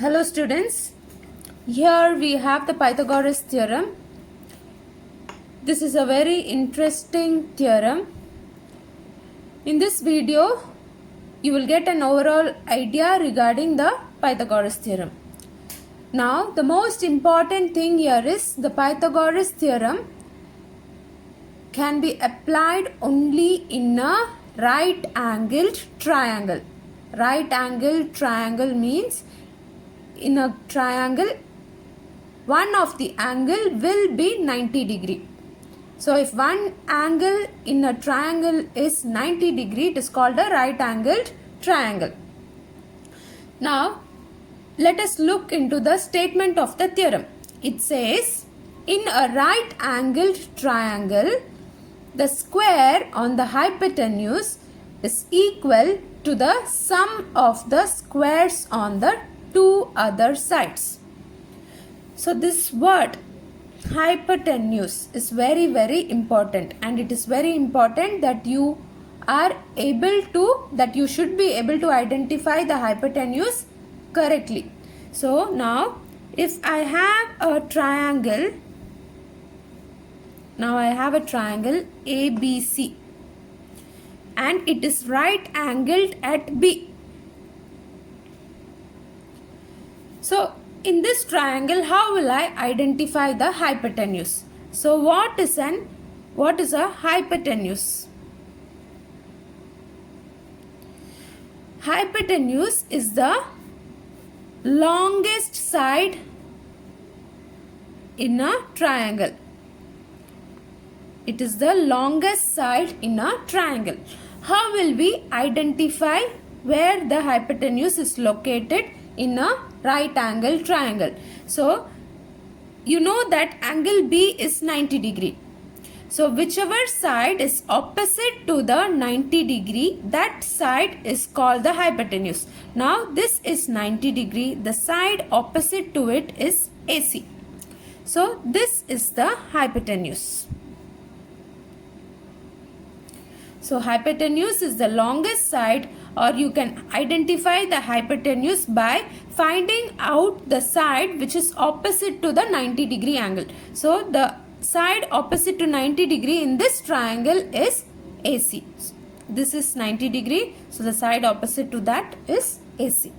Hello students, here we have the Pythagoras theorem. This is a very interesting theorem. In this video, you will get an overall idea regarding the Pythagoras theorem. Now, the most important thing here is the Pythagoras theorem can be applied only in a right-angled triangle. Right-angled triangle means in a triangle, one of the angle will be 90 degree. So if one angle in a triangle is 90 degree, it is called a right angled triangle. Now let us look into the statement of the theorem. It says, in a right angled triangle, the square on the hypotenuse is equal to the sum of the squares on the two other sides. So this word hypotenuse is very important, and it is very important that you should be able to identify the hypotenuse correctly. So now if I have a triangle, ABC and it is right angled at B. So in this triangle, how will I identify the hypotenuse? So what is a hypotenuse? Hypotenuse is the longest side in a triangle. It is the longest side in a triangle. How will we identify where the hypotenuse is located in a right angle triangle? So you know that angle B is 90 degree. So whichever side is opposite to the 90 degree, that side is called the hypotenuse. Now this is 90 degree. The side opposite to it is AC. So this is the hypotenuse. So hypotenuse is the longest side, or you can identify the hypotenuse by finding out the side which is opposite to the 90 degree angle. So the side opposite to 90 degree in this triangle is AC. This is 90 degree. So the side opposite to that is AC.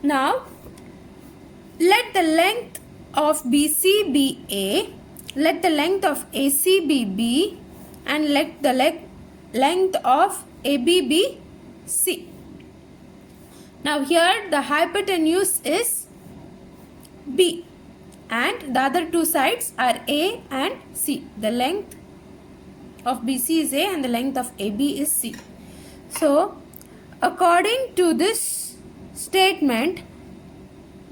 Now let the length of BC be A, let the length of AC be B, and let the length of AB be C. Now here the hypotenuse is B and the other two sides are A and C. The length of BC is A and the length of AB is C. So according to this statement,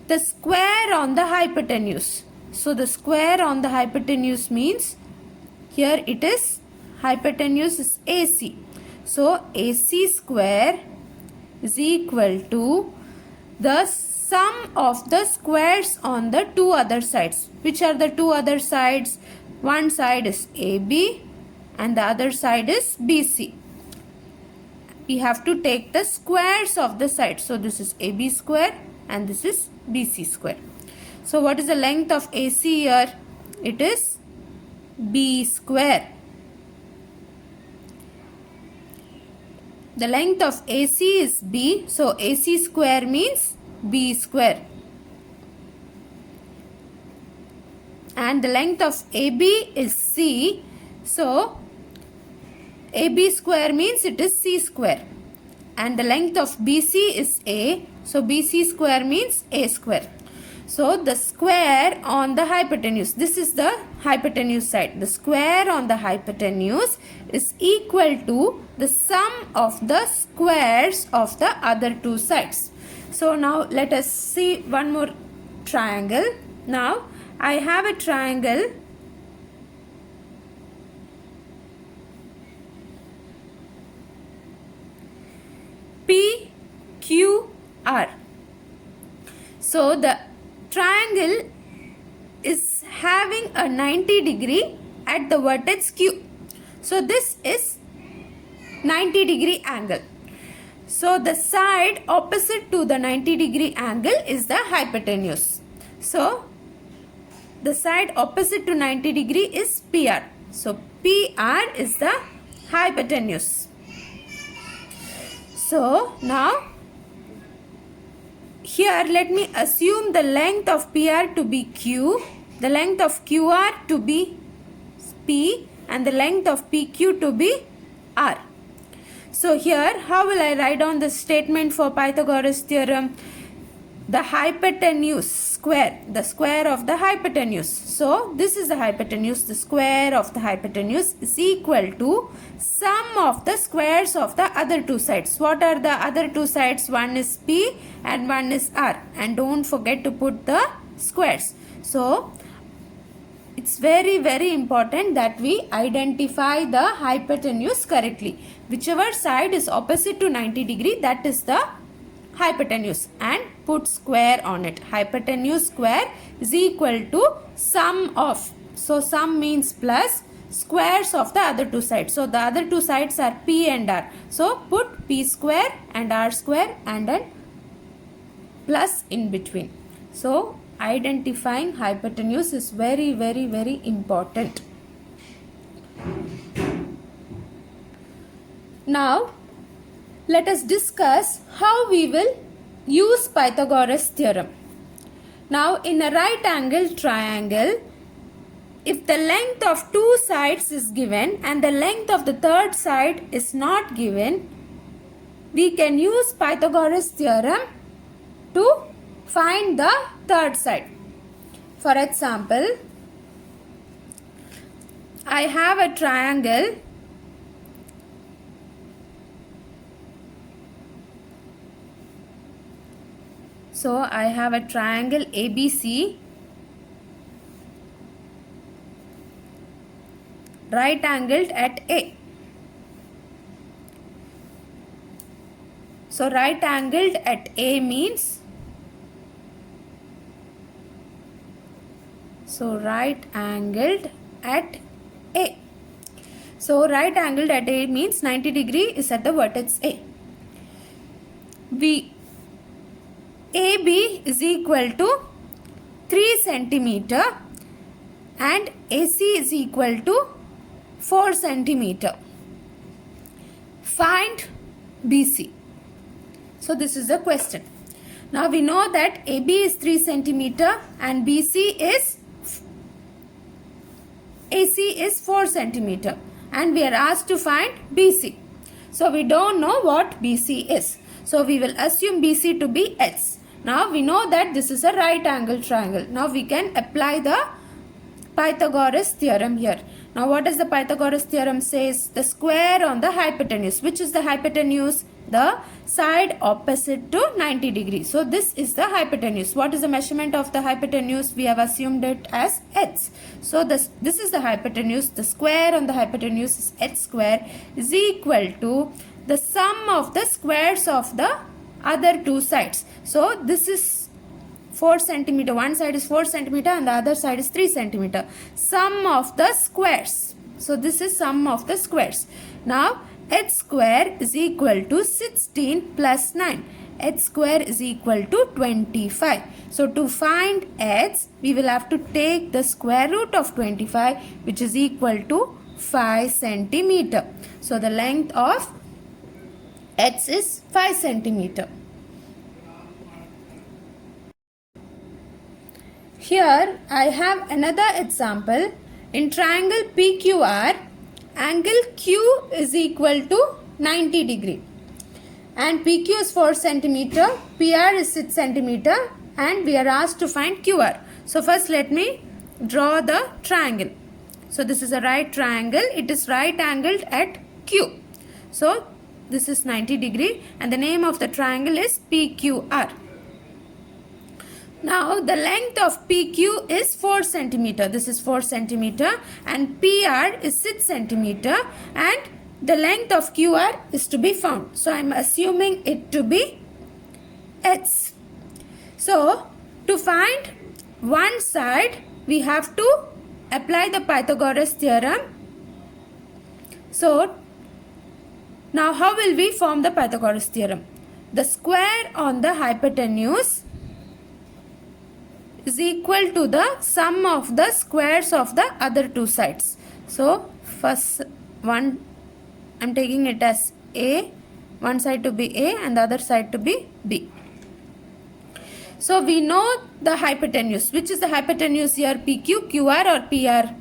the square on the hypotenuse. So the square on the hypotenuse means here it is hypotenuse is AC. So AC square is equal to the sum of the squares on the two other sides. Which are the two other sides? One side is AB and the other side is BC. We have to take the squares of the sides. So this is AB square and this is BC square. So what is the length of AC here? It is B square. The length of AC is B, so AC square means B square. And the length of AB is C, so AB square means it is C square. And the length of BC is A, so BC square means A square. So the square on the hypotenuse, this is the hypotenuse side. The square on the hypotenuse is equal to the sum of the squares of the other two sides. So now let us see one more triangle. Now I have a triangle PQR. So the triangle is having a 90 degree at the vertex Q. So this is 90 degree angle. So the side opposite to the 90-degree angle is the hypotenuse. So the side opposite to 90-degree is PR. So PR is the hypotenuse. So now here let me assume the length of PR to be Q, the length of QR to be P, and the length of PQ to be R. So here, how will I write down the statement for Pythagoras theorem? The hypotenuse square, the square of the hypotenuse. So this is the hypotenuse, the square of the hypotenuse is equal to sum of the squares of the other two sides. What are the other two sides? One is P and one is R. And don't forget to put the squares. So it's very important that we identify the hypotenuse correctly. Whichever side is opposite to 90-degree, that is the hypotenuse, and put square on it. Hypotenuse square is equal to sum of. So sum means plus squares of the other two sides. So the other two sides are P and R. So put P square and R square and then plus in between. So identifying hypotenuse is very important. Now let us discuss how we will use Pythagoras theorem. Now in a right angle triangle, if the length of two sides is given and the length of the third side is not given, we can use Pythagoras theorem to find the third side. For example, I have a triangle . So I have a triangle ABC, right angled at A. So right angled at A means, so right angled at A. So right angled at A means 90-degree is at the vertex A. AB is equal to 3 centimeter and AC is equal to 4 centimeter. Find BC. So this is the question. Now we know that AB is 3 centimeter and AC is 4 centimeter, and we are asked to find BC. So we don't know what BC is. So we will assume BC to be H. Now we know that this is a right angle triangle. Now we can apply the Pythagoras theorem here. Now what does the Pythagoras theorem says? The square on the hypotenuse. Which is the hypotenuse? The side opposite to 90 degrees. So this is the hypotenuse. What is the measurement of the hypotenuse? We have assumed it as h. So this is the hypotenuse. The square on the hypotenuse is h square is equal to the sum of the squares of the other two sides. So this is 4 centimeter. One side is 4 centimeter and the other side is 3 centimeter. Sum of the squares. So this is sum of the squares. Now h square is equal to 16 plus 9. H square is equal to 25. So to find h, we will have to take the square root of 25, which is equal to 5 centimeter. So the length of h is 5 centimeter. Here I have another example. In triangle PQR, angle Q is equal to 90 degree. And PQ is 4 centimeter, PR is 6 centimeter, and we are asked to find QR. So first let me draw the triangle. So this is a right triangle. It is right angled at Q. So this is 90 degree and the name of the triangle is PQR. Now the length of PQ is 4 centimeter. This is 4 centimeter and PR is 6 centimeter and the length of QR is to be found. So I am assuming it to be h. So to find one side, we have to apply the Pythagoras theorem. So Now how will we form the Pythagoras theorem? The square on the hypotenuse is equal to the sum of the squares of the other two sides. So first one, I am taking it as A, one side to be A and the other side to be B. So we know the hypotenuse. Which is the hypotenuse here? PQ, QR or PR?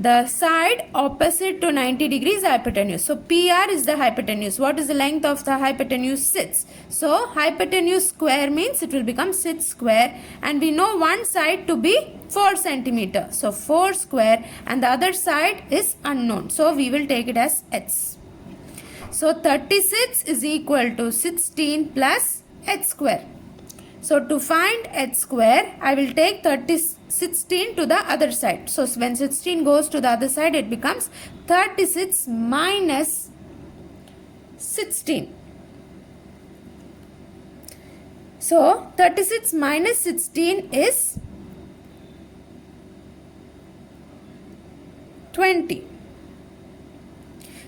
The side opposite to 90 degrees hypotenuse. So PR is the hypotenuse. What is the length of the hypotenuse? 6. So hypotenuse square means it will become 6 square, and we know one side to be 4 centimeter. So 4 square and the other side is unknown. So we will take it as h. So 36 is equal to 16 plus h square. So to find h square, I will take 16 to the other side. So when 16 goes to the other side, it becomes 36 minus 16. So 36 minus 16 is 20.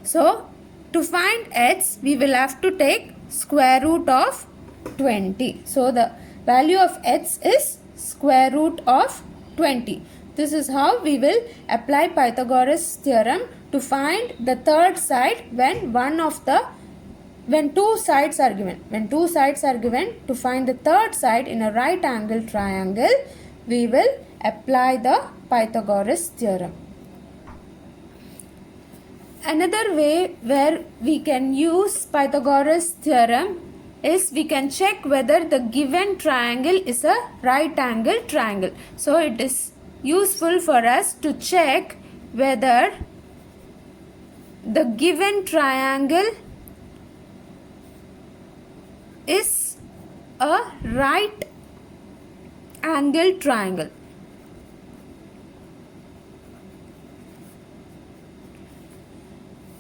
So to find h, we will have to take square root of 20. So the value of h is square root of 20. This is how we will apply Pythagoras theorem to find the third side when two sides are given. When two sides are given, to find the third side in a right angle triangle, we will apply the Pythagoras theorem. Another way where we can use Pythagoras theorem is we can check whether the given triangle is a right angle triangle. So it is useful for us to check whether the given triangle is a right angle triangle.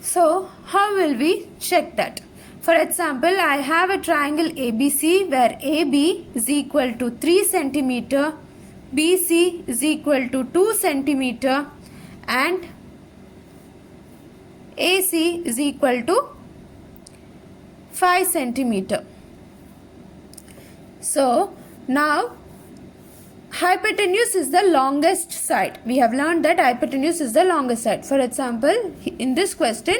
So how will we check that? For example, I have a triangle ABC where AB is equal to 3 centimeter, BC is equal to 2 centimeter and AC is equal to 5 centimeter. So now hypotenuse is the longest side. We have learned that hypotenuse is the longest side. For example, in this question,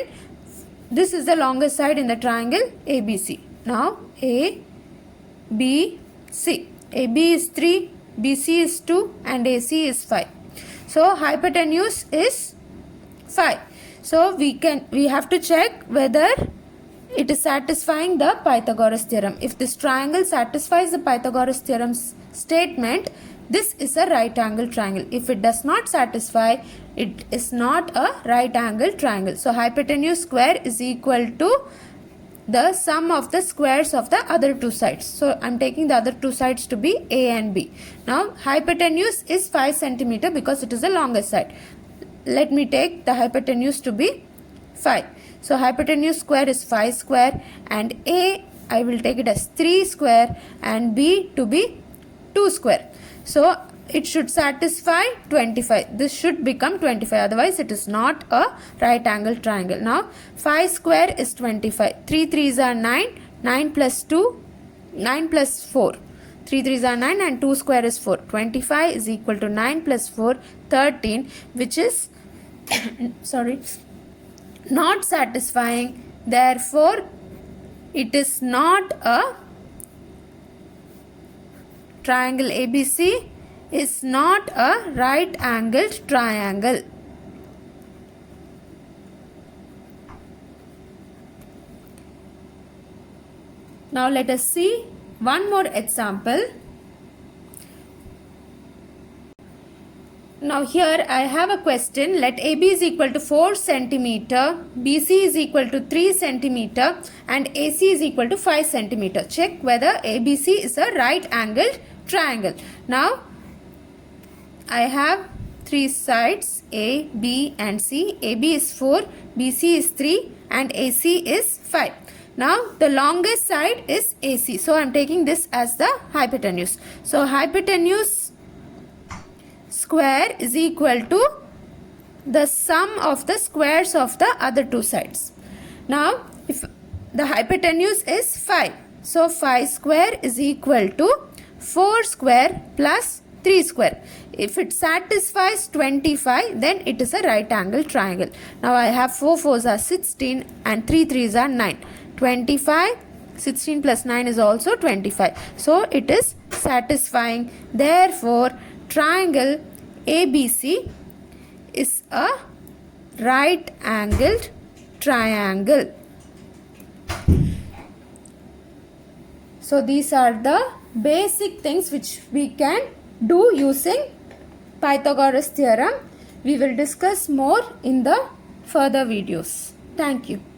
this is the longest side in the triangle ABC. Now A, B, C. AB is 3, BC is 2 and AC is 5. So hypotenuse is 5. So we have to check whether it is satisfying the Pythagoras theorem. If this triangle satisfies the Pythagoras theorem's statement, this is a right angle triangle. If it does not satisfy, it is not a right angle triangle. So hypotenuse square is equal to the sum of the squares of the other two sides. So I am taking the other two sides to be A and B. Now hypotenuse is 5 centimeter because it is the longest side. Let me take the hypotenuse to be 5. So hypotenuse square is 5 square and A I will take it as 3 square and B to be 2 square. So it should satisfy 25. This should become 25. Otherwise it is not a right angle triangle. Now 5 square is 25. 3 3s are 9. 9 plus 2. 9 plus 4. 3 3s are 9 and 2 square is 4. 25 is equal to 9 plus 4. 13, which is not satisfying. Therefore it is not a triangle. ABC is not a right angled triangle. Now let us see one more example. Now here I have a question. Let AB is equal to 4 centimeter, BC is equal to 3 centimeter and AC is equal to 5 centimeter. Check whether ABC is a right angled triangle. Now I have three sides A, B and C. AB is 4, BC is 3 and AC is 5. Now the longest side is AC. So I am taking this as the hypotenuse. So hypotenuse square is equal to the sum of the squares of the other two sides. Now if the hypotenuse is 5. So 5 square is equal to 4 square plus 3 square. If it satisfies 25, then it is a right angle triangle. Now I have 4 4s are 16 and 3 3s are 9. 25, 16 plus 9 is also 25. So it is satisfying. Therefore, triangle ABC is a right angled triangle. So these are the basic things which we can do using Pythagoras theorem. We will discuss more in the further videos. Thank you.